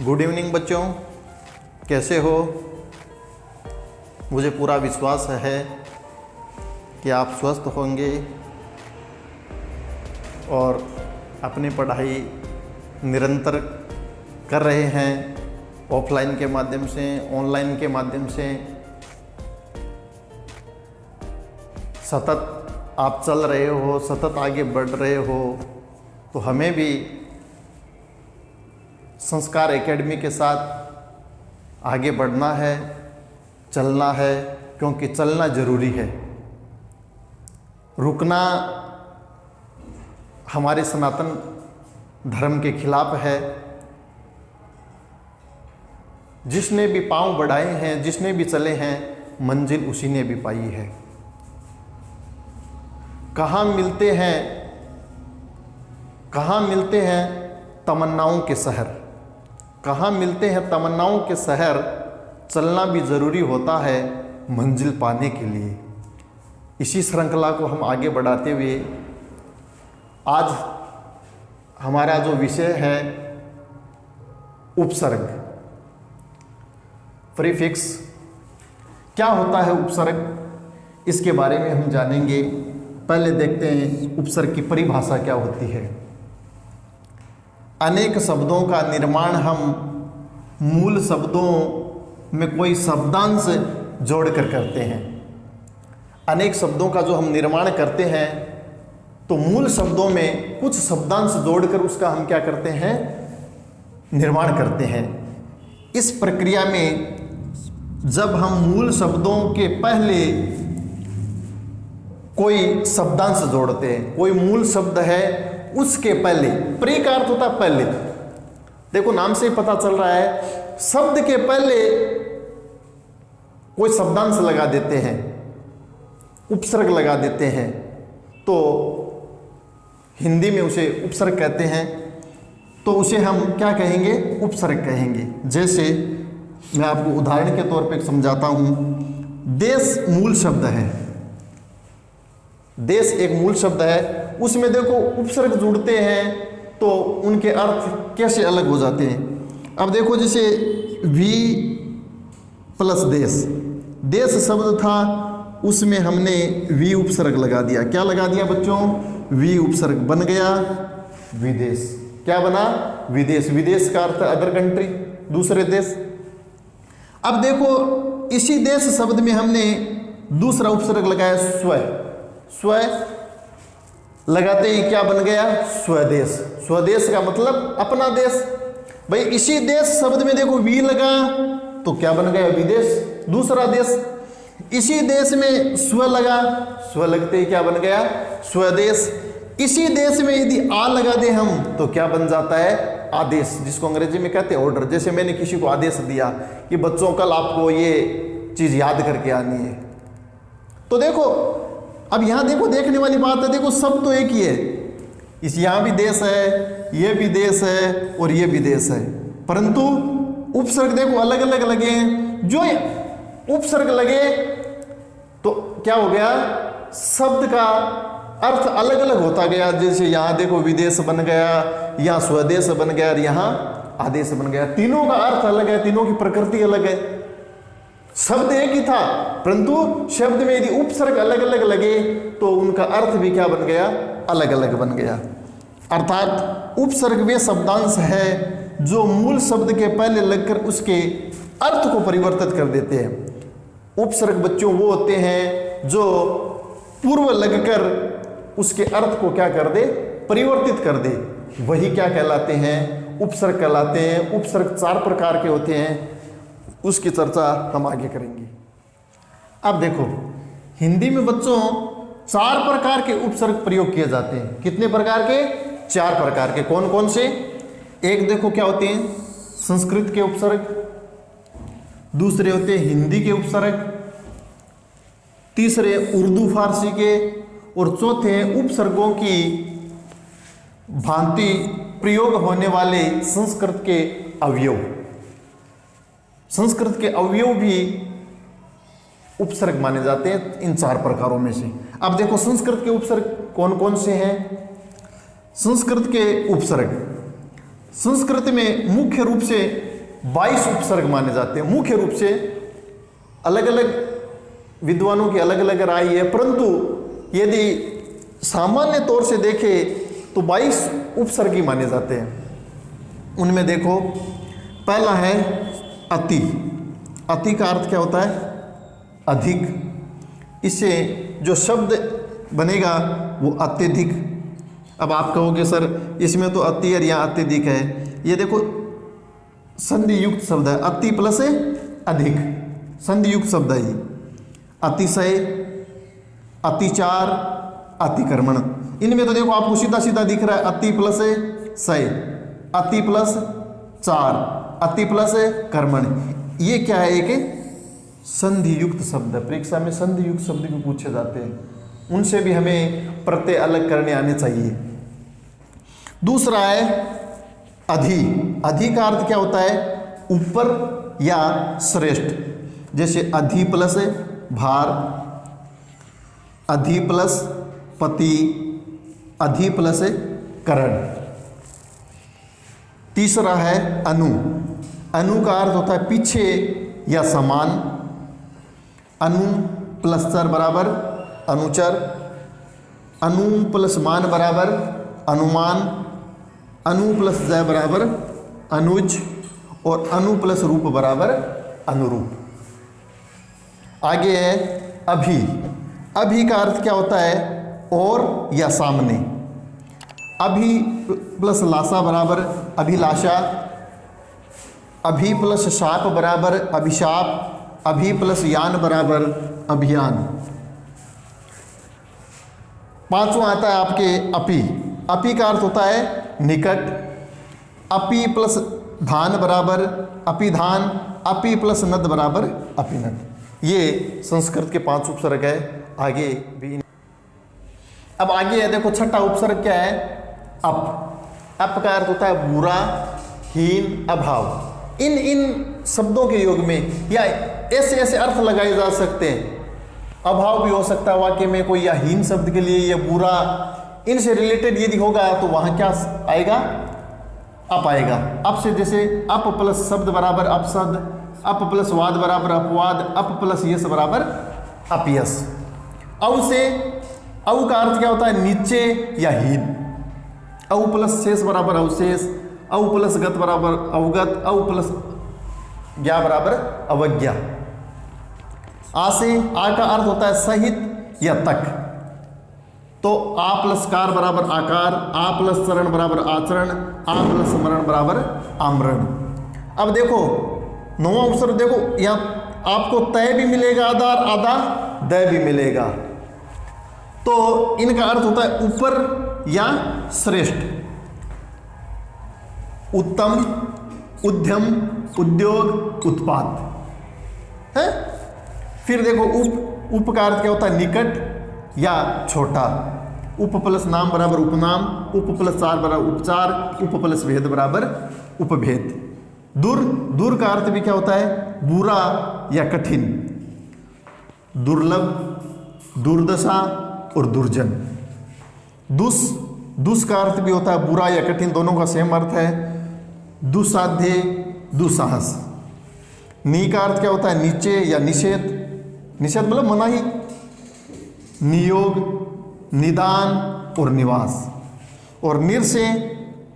Good evening बच्चों, कैसे हो? मुझे पूरा विश्वास है कि आप स्वस्थ होंगे और अपनी पढ़ाई निरंतर कर रहे हैं, ऑफलाइन के माध्यम से, ऑनलाइन के माध्यम से। सतत आप चल रहे हो, सतत आगे बढ़ रहे हो। तो हमें भी संस्कार एकेडमी के साथ आगे बढ़ना है, चलना है, क्योंकि चलना ज़रूरी है। रुकना हमारे सनातन धर्म के खिलाफ है। जिसने भी पांव बढ़ाए हैं, जिसने भी चले हैं, मंजिल उसी ने भी पाई है। कहाँ मिलते हैं तमन्नाओं के शहर, कहाँ मिलते हैं तमन्नाओं के शहर। चलना भी ज़रूरी होता है मंजिल पाने के लिए। इसी श्रृंखला को हम आगे बढ़ाते हुए आज हमारा जो विषय है उपसर्ग, प्रीफिक्स। क्या होता है उपसर्ग, इसके बारे में हम जानेंगे। पहले देखते हैं उपसर्ग की परिभाषा क्या होती है। अनेक शब्दों का निर्माण हम मूल शब्दों में कोई शब्दांश जोड़कर करते हैं। अनेक शब्दों का जो हम निर्माण करते हैं तो मूल शब्दों में कुछ शब्दांश जोड़कर उसका हम क्या करते हैं, निर्माण करते हैं। इस प्रक्रिया में जब हम मूल शब्दों के पहले कोई शब्दांश जोड़ते हैं, कोई मूल शब्द है उसके पहले, प्री का अर्थ होता है पहले। देखो नाम से ही पता चल रहा है, शब्द के पहले कोई शब्दांश लगा देते हैं, उपसर्ग लगा देते हैं, तो हिंदी में उसे उपसर्ग कहते हैं। तो उसे हम क्या कहेंगे, उपसर्ग कहेंगे। जैसे मैं आपको उदाहरण के तौर पे समझाता हूं। देश मूल शब्द है, देश एक मूल शब्द है। उसमें देखो उपसर्ग जुड़ते हैं तो उनके अर्थ कैसे अलग हो जाते हैं। अब देखो जैसे वी प्लस देश, देश शब्द था, उसमें हमने वी उपसर्ग लगा दिया। क्या लगा दिया बच्चों, वी उपसर्ग, बन गया विदेश। क्या बना, विदेश। विदेश का अर्थ अदर कंट्री, दूसरे देश। अब देखो इसी देश शब्द में हमने दूसरा उपसर्ग लगाया स्व। स्व लगाते ही क्या बन गया, स्वदेश। स्वदेश का मतलब अपना देश। भाई इसी देश शब्द में देखो वी लगा तो क्या बन गया, विदेश, दूसरा देश। इसी देश में स्व लगा, स्व लगते ही क्या बन गया, स्वदेश। इसी देश में यदि आ लगा दे हम तो क्या बन जाता है, आदेश, जिसको अंग्रेजी में कहते हैं ऑर्डर। जैसे मैंने किसी को आदेश दिया कि बच्चों कल आपको ये चीज याद करके आनी है। तो देखो अब यहां देखो, देखने वाली बात है, देखो सब तो एक ही है। इस यहां भी देश है, ये भी देश है और ये भी देश है, परंतु उपसर्ग देखो अलग अलग लगे हैं। जो उपसर्ग लगे तो क्या हो गया, शब्द का अर्थ अलग अलग होता गया। जैसे यहां देखो विदेश बन गया, यहां स्वदेश बन गया और यहां आदेश बन गया। तीनों का अर्थ अलग है, तीनों की प्रकृति अलग है। शब्द एक ही था, परंतु शब्द में यदि उपसर्ग अलग अलग लगे तो उनका अर्थ भी क्या बन गया, अलग अलग बन गया। अर्थात उपसर्ग वे शब्दांश है जो मूल शब्द के पहले लगकर उसके अर्थ को परिवर्तित कर देते हैं। उपसर्ग बच्चों वो होते हैं जो पूर्व लगकर उसके अर्थ को क्या कर दे, परिवर्तित कर दे। वही क्या कहलाते हैं, उपसर्ग कहलाते हैं। उपसर्ग 4 प्रकार के होते हैं, उसकी चर्चा हम आगे करेंगे। अब देखो हिंदी में बच्चों 4 प्रकार के उपसर्ग प्रयोग किए जाते हैं। कितने प्रकार के, 4 प्रकार के। कौन कौन से, एक देखो क्या होते हैं, संस्कृत के उपसर्ग, दूसरे होते हैं हिंदी के उपसर्ग, तीसरे उर्दू फारसी के, और चौथे उपसर्गों की भांति प्रयोग होने वाले संस्कृत के अवयव। संस्कृत के अवयव भी उपसर्ग माने जाते हैं इन 4 प्रकारों में से। अब देखो संस्कृत के उपसर्ग कौन कौन से हैं। संस्कृत के उपसर्ग, संस्कृत में मुख्य रूप से 22 उपसर्ग माने जाते हैं। मुख्य रूप से अलग अलग विद्वानों की अलग अलग राय है, परंतु यदि सामान्य तौर से देखें तो 22 उपसर्ग ही माने जाते हैं। उनमें देखो, पहला है अति। अति का अर्थ क्या होता है? अधिक। इससे जो शब्द बनेगा वो अत्यधिक। अब आप कहोगे सर इसमें तो अति और यहाँ अत्यधिक है। ये देखो संधि युक्त शब्द है, अति प्लस अधिक, संधि युक्त शब्द है ये। अतिशय, अतिचार, अतिक्रमण, इनमें तो देखो आपको सीधा सीधा दिख रहा है अति प्लस सय, अति प्लस चार, अति प्लस कर्मण। ये क्या है? एक संधि युक्त शब्द है। परीक्षा में संधि युक्त शब्द भी पूछे जाते हैं, उनसे भी हमें प्रत्यय अलग करने आने चाहिए। दूसरा है अधि। अधि का अर्थ क्या होता है? ऊपर या श्रेष्ठ। जैसे अधि प्लस भार, अधि प्लस पति, अधि प्लस करण। तीसरा है अनु। अनु का अर्थ होता है पीछे या समान। अनु प्लस चर बराबर अनुचर, अनु प्लस मान बराबर अनुमान, अनु प्लस जय बराबर अनुज, और अनु प्लस रूप बराबर अनुरूप। आगे है अभि। अभि का अर्थ क्या होता है? और या सामने। अभि प्लस लाशा बराबर अभिलाषा, अभि प्लस शाप बराबर अभिशाप, अभि प्लस यान बराबर अभियान। पांचवा आता है आपके अपि। अपि का अर्थ होता है निकट। अपि प्लस धान बराबर अपिधान, अपि प्लस नद बराबर अपिनद। ये संस्कृत के 5 उपसर्ग है। आगे भी अब आगे है देखो, छठा उपसर्ग क्या है? अप। अप का अर्थ होता है बुरा, हीन, अभाव। इन शब्दों के योग में या ऐसे ऐसे अर्थ लगाए जा सकते हैं। अभाव भी हो सकता है वाक्य में कोई, या हीन शब्द के लिए या बुरा, इनसे रिलेटेड यदि होगा तो वहां क्या आएगा? अप आएगा। अप से जैसे अप प्लस शब्द बराबर अपशब्द, अप प्लस वाद बराबर अपवाद, अप प्लस यश बराबर अपयश। अव से, अव का अर्थ क्या होता है? नीचे या हीन। अव प्लस शेष बराबर अवशेष, अव प्लस गत बराबर अवगत, अव प्लस ज्ञा बराबर अवज्ञा। आ से, आ का अर्थ होता है सहित या तक। तो आ प्लस कार बराबर आकार, आ प्लस चरण बराबर आचरण, आ प्लस स्मरण बराबर आमरण। अब देखो 9वां उपसर्ग देखो, यहाँ आपको तय भी मिलेगा आधा, आधा दय भी मिलेगा। तो इनका अर्थ होता है ऊपर या श्रेष्ठ। उत्तम, उद्यम, उद्योग, उत्पाद है। फिर देखो उप। उप का अर्थ क्या होता है? निकट या छोटा। उप प्लस नाम बराबर उपनाम, उप प्लस चार बराबर उपचार, उप प्लस भेद बराबर उपभेद। दूर। दूर का अर्थ भी क्या होता है? बुरा या कठिन। दुर्लभ, दुर्दशा और दुर्जन। दुस। दुस का अर्थ भी होता है बुरा या कठिन, दोनों का सेम अर्थ है। दुस्साध्य, दुस्साहस। नी का अर्थ क्या होता है? नीचे या निषेध। निषेध मतलब मनाही। नियोग, निदान और निवास। और निर से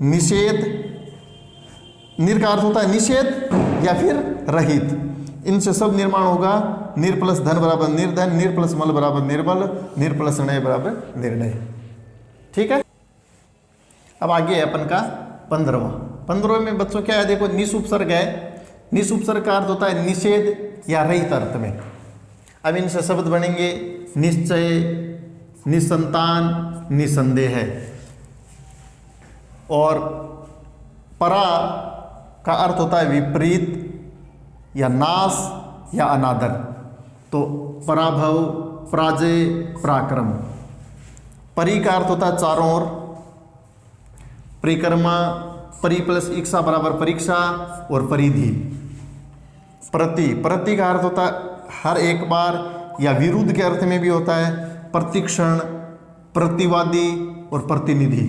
निषेध। निर का अर्थ होता है निषेध या फिर रहित। इनसे सब निर्माण होगा। निर प्लस धन बराबर निर्धन, निर प्लस मल बराबर निर्बल, निर प्लस नय बराबर निर्णय। ठीक है। अब आगे है अपन का 15वां। 15वें में बच्चों क्या है? देखो निस उपसर्ग है। निस उपसर्ग का अर्थ होता है निषेध या रहित अर्थ में। अब इनसे शब्द बनेंगे निश्चय, निसंतान, निसंदेह है। और परा का अर्थ होता है विपरीत या नाश या अनादर। तो पराभव, पराजय, पराक्रम। परि का अर्थ होता है चारों ओर। परिक्रमा, परि प्लस इच्छा बराबर परीक्षा और परिधि। प्रति। प्रति का अर्थ होता है हर एक बार या विरुद्ध के अर्थ में भी होता है। प्रतिक्षण, प्रतिवादी और प्रतिनिधि।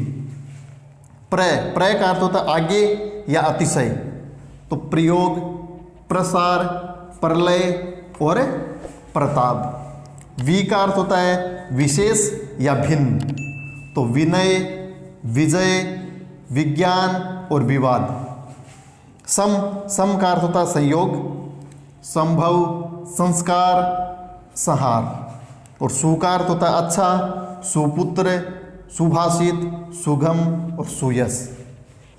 प्रय। प्रय का अर्थ होता है आगे या अतिशय। तो प्रयोग, प्रसार, प्रलय और प्रताप। वी का अर्थ होता है विशेष या भिन्न, तो विनय, विजय, विज्ञान और विवाद। सम का अर्थ होता है संयोग, संभव, संस्कार, संहार। और सु का अर्थ होता है अच्छा, सुपुत्र, सुभाषित, सुगम और सुयश।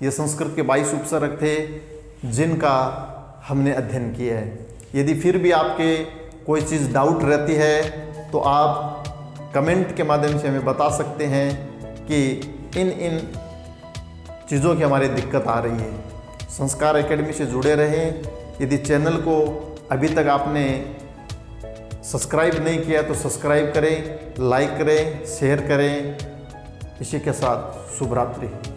ये संस्कृत के 22 उपसर्ग थे जिनका हमने अध्ययन किया है। यदि फिर भी आपके कोई चीज़ डाउट रहती है तो आप कमेंट के माध्यम से हमें बता सकते हैं कि इन चीज़ों की हमारी दिक्कत आ रही है। संस्कार एकेडमी से जुड़े रहें। यदि चैनल को अभी तक आपने सब्सक्राइब नहीं किया तो सब्सक्राइब करें, लाइक करें, शेयर करें। इसी के साथ शुभ रात्रि।